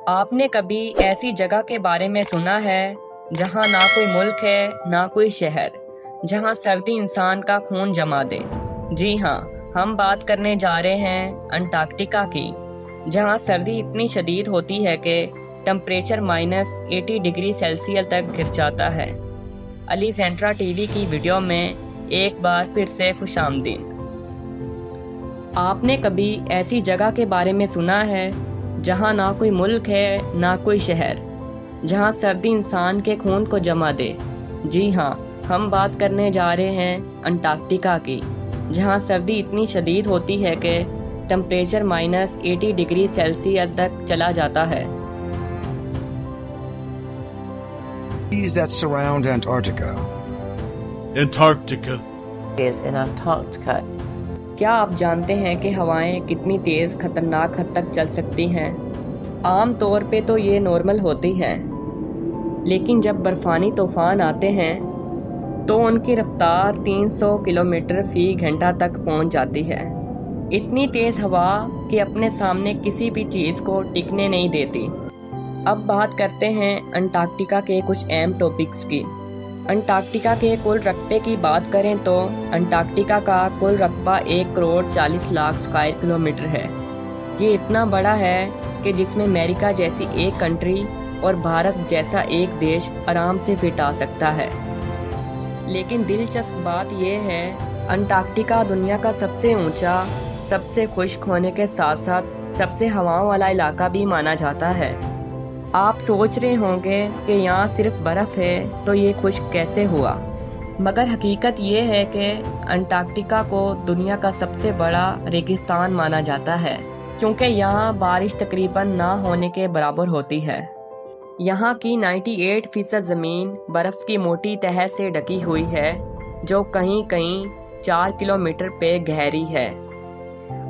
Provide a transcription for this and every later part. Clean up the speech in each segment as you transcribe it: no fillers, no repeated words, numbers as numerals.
آپ نے کبھی ایسی جگہ کے بارے میں سنا ہے جہاں نہ کوئی ملک ہے نہ کوئی شہر، جہاں سردی انسان کا خون جما دے؟ جی ہاں، ہم بات کرنے جا رہے ہیں انٹارکٹیکا کی، جہاں سردی اتنی شدید ہوتی ہے کہ ٹمپریچر -80 ڈگری سیلسیس تک گر جاتا ہے۔ علی سینٹرا ٹی وی کی ویڈیو میں ایک بار پھر سے خوش آمدید۔ آپ نے کبھی ایسی جگہ کے بارے میں سنا ہے جہاں نہ کوئی ملک ہے نہ کوئی شہر، جہاں سردی انسان کے خون کو جما دے؟ جی ہاں، ہم بات کرنے جا رہے ہیں انٹارکٹیکا کی، جہاں سردی اتنی شدید ہوتی ہے کہ ٹمپریچر -80 ڈگری سیلسیس تک چلا جاتا ہے۔ That surround Antarctica. Antarctica. is in Antarctica. کیا آپ جانتے ہیں کہ ہوائیں کتنی تیز خطرناک حد تک چل سکتی ہیں؟ عام طور پہ تو یہ نارمل ہوتی ہیں، لیکن جب برفانی طوفان آتے ہیں تو ان کی رفتار 300 کلومیٹر فی گھنٹہ تک پہنچ جاتی ہے۔ اتنی تیز ہوا کہ اپنے سامنے کسی بھی چیز کو ٹکنے نہیں دیتی۔ اب بات کرتے ہیں انٹارکٹیکا کے کچھ اہم ٹاپکس کی۔ انٹارکٹیکا کے کل رقبے کی بات کریں تو انٹارکٹیکا کا کل رقبہ 1,40,00,000 اسکوائر کلومیٹر ہے۔ یہ اتنا بڑا ہے کہ جس میں امریکہ جیسی ایک کنٹری اور بھارت جیسا ایک دیش آرام سے فٹ آ سکتا ہے۔ لیکن دلچسپ بات یہ ہے، انٹارکٹیکا دنیا کا سب سے اونچا، سب سے خشک ہونے کے ساتھ ساتھ سب سے ہواؤں والا علاقہ بھی مانا جاتا ہے۔ آپ سوچ رہے ہوں گے کہ یہاں صرف برف ہے تو یہ خشک کیسے ہوا؟ مگر حقیقت یہ ہے کہ انٹارکٹیکا کو دنیا کا سب سے بڑا ریگستان مانا جاتا ہے، کیونکہ یہاں بارش تقریباً نہ ہونے کے برابر ہوتی ہے۔ یہاں کی 98% زمین برف کی موٹی تہہ سے ڈھکی ہوئی ہے، جو کہیں کہیں 4 کلومیٹر پہ گہری ہے۔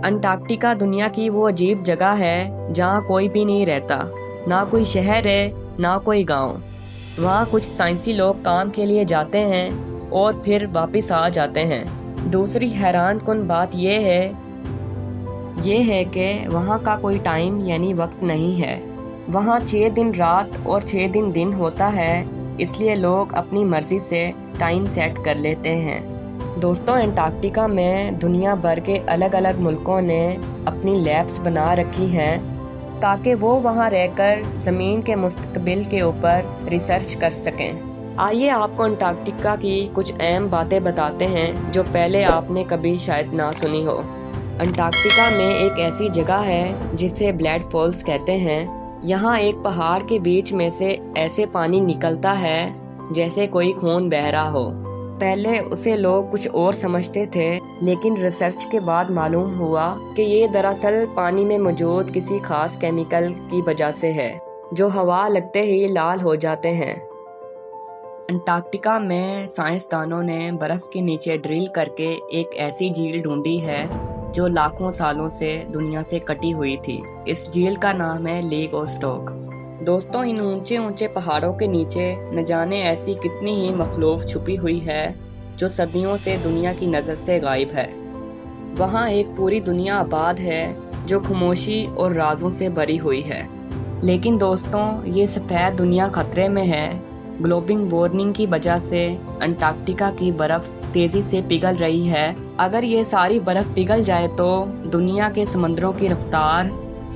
انٹارکٹیکا دنیا کی وہ عجیب جگہ ہے جہاں کوئی بھی نہیں رہتا، نہ کوئی شہر ہے نہ کوئی گاؤں۔ وہاں کچھ سائنسی لوگ کام کے لیے جاتے ہیں اور پھر واپس آ جاتے ہیں۔ دوسری حیران کن بات یہ ہے کہ وہاں کا کوئی ٹائم یعنی وقت نہیں ہے۔ وہاں 6 دن رات اور 6 دن ہوتا ہے، اس لیے لوگ اپنی مرضی سے ٹائم سیٹ کر لیتے ہیں۔ دوستوں، انٹارکٹیکا میں دنیا بھر کے الگ الگ ملکوں نے اپنی لیبس بنا رکھی ہیں تاکہ وہ وہاں رہ کر زمین کے مستقبل کے اوپر ریسرچ کر سکیں۔ آئیے آپ کو انٹارکٹیکا کی کچھ اہم باتیں بتاتے ہیں جو پہلے آپ نے کبھی شاید نہ سنی ہو۔ انٹارکٹیکا میں ایک ایسی جگہ ہے جسے بلیڈ فالز کہتے ہیں۔ یہاں ایک پہاڑ کے بیچ میں سے ایسے پانی نکلتا ہے جیسے کوئی خون بہہ رہا ہو۔ پہلے اسے لوگ کچھ اور سمجھتے تھے، لیکن ریسرچ کے بعد معلوم ہوا کہ یہ دراصل پانی میں موجود کسی خاص کیمیکل کی وجہ سے ہے، جو ہوا لگتے ہی لال ہو جاتے ہیں۔ انٹارکٹیکا میں سائنسدانوں نے برف کے نیچے ڈرل کر کے ایک ایسی جھیل ڈھونڈی ہے جو لاکھوں سالوں سے دنیا سے کٹی ہوئی تھی۔ اس جھیل کا نام ہے لیک اوسٹوک۔ دوستوں، ان اونچے پہاڑوں کے نیچے نہ جانے ایسی کتنی ہی مخلوق چھپی ہوئی ہے جو صدیوں سے دنیا کی نظر سے غائب ہے۔ وہاں ایک پوری دنیا آباد ہے جو خاموشی اور رازوں سے بھری ہوئی ہے۔ لیکن دوستوں، یہ سفید دنیا خطرے میں ہے۔ گلوبل وارمنگ کی وجہ سے انٹارکٹیکا کی برف تیزی سے پگھل رہی ہے۔ اگر یہ ساری برف پگھل جائے تو دنیا کے سمندروں کی رفتار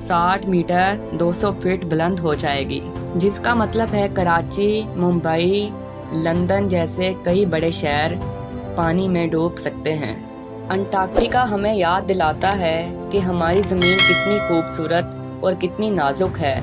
60 میٹر 200 فٹ بلند ہو جائے گی، جس کا مطلب ہے کراچی، ممبئی، لندن جیسے کئی بڑے شہر پانی میں ڈوب سکتے ہیں۔ انٹارکٹیکا ہمیں یاد دلاتا ہے کہ ہماری زمین کتنی خوبصورت اور کتنی نازک ہے۔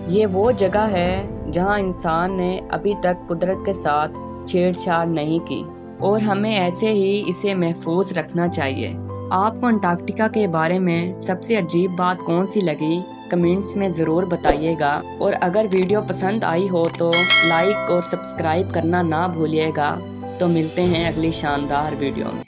یہ وہ جگہ ہے جہاں انسان نے ابھی تک قدرت کے ساتھ چھیڑ چھاڑ نہیں کی، اور ہمیں ایسے ہی اسے محفوظ رکھنا چاہیے۔ آپ کو انٹارکٹیکا کے بارے میں سب سے عجیب بات کون سی لگی؟ کمنٹس میں ضرور بتائیے گا، اور اگر ویڈیو پسند آئی ہو تو لائک اور سبسکرائب کرنا نہ بھولیے گا۔ تو ملتے ہیں اگلی شاندار ویڈیو میں۔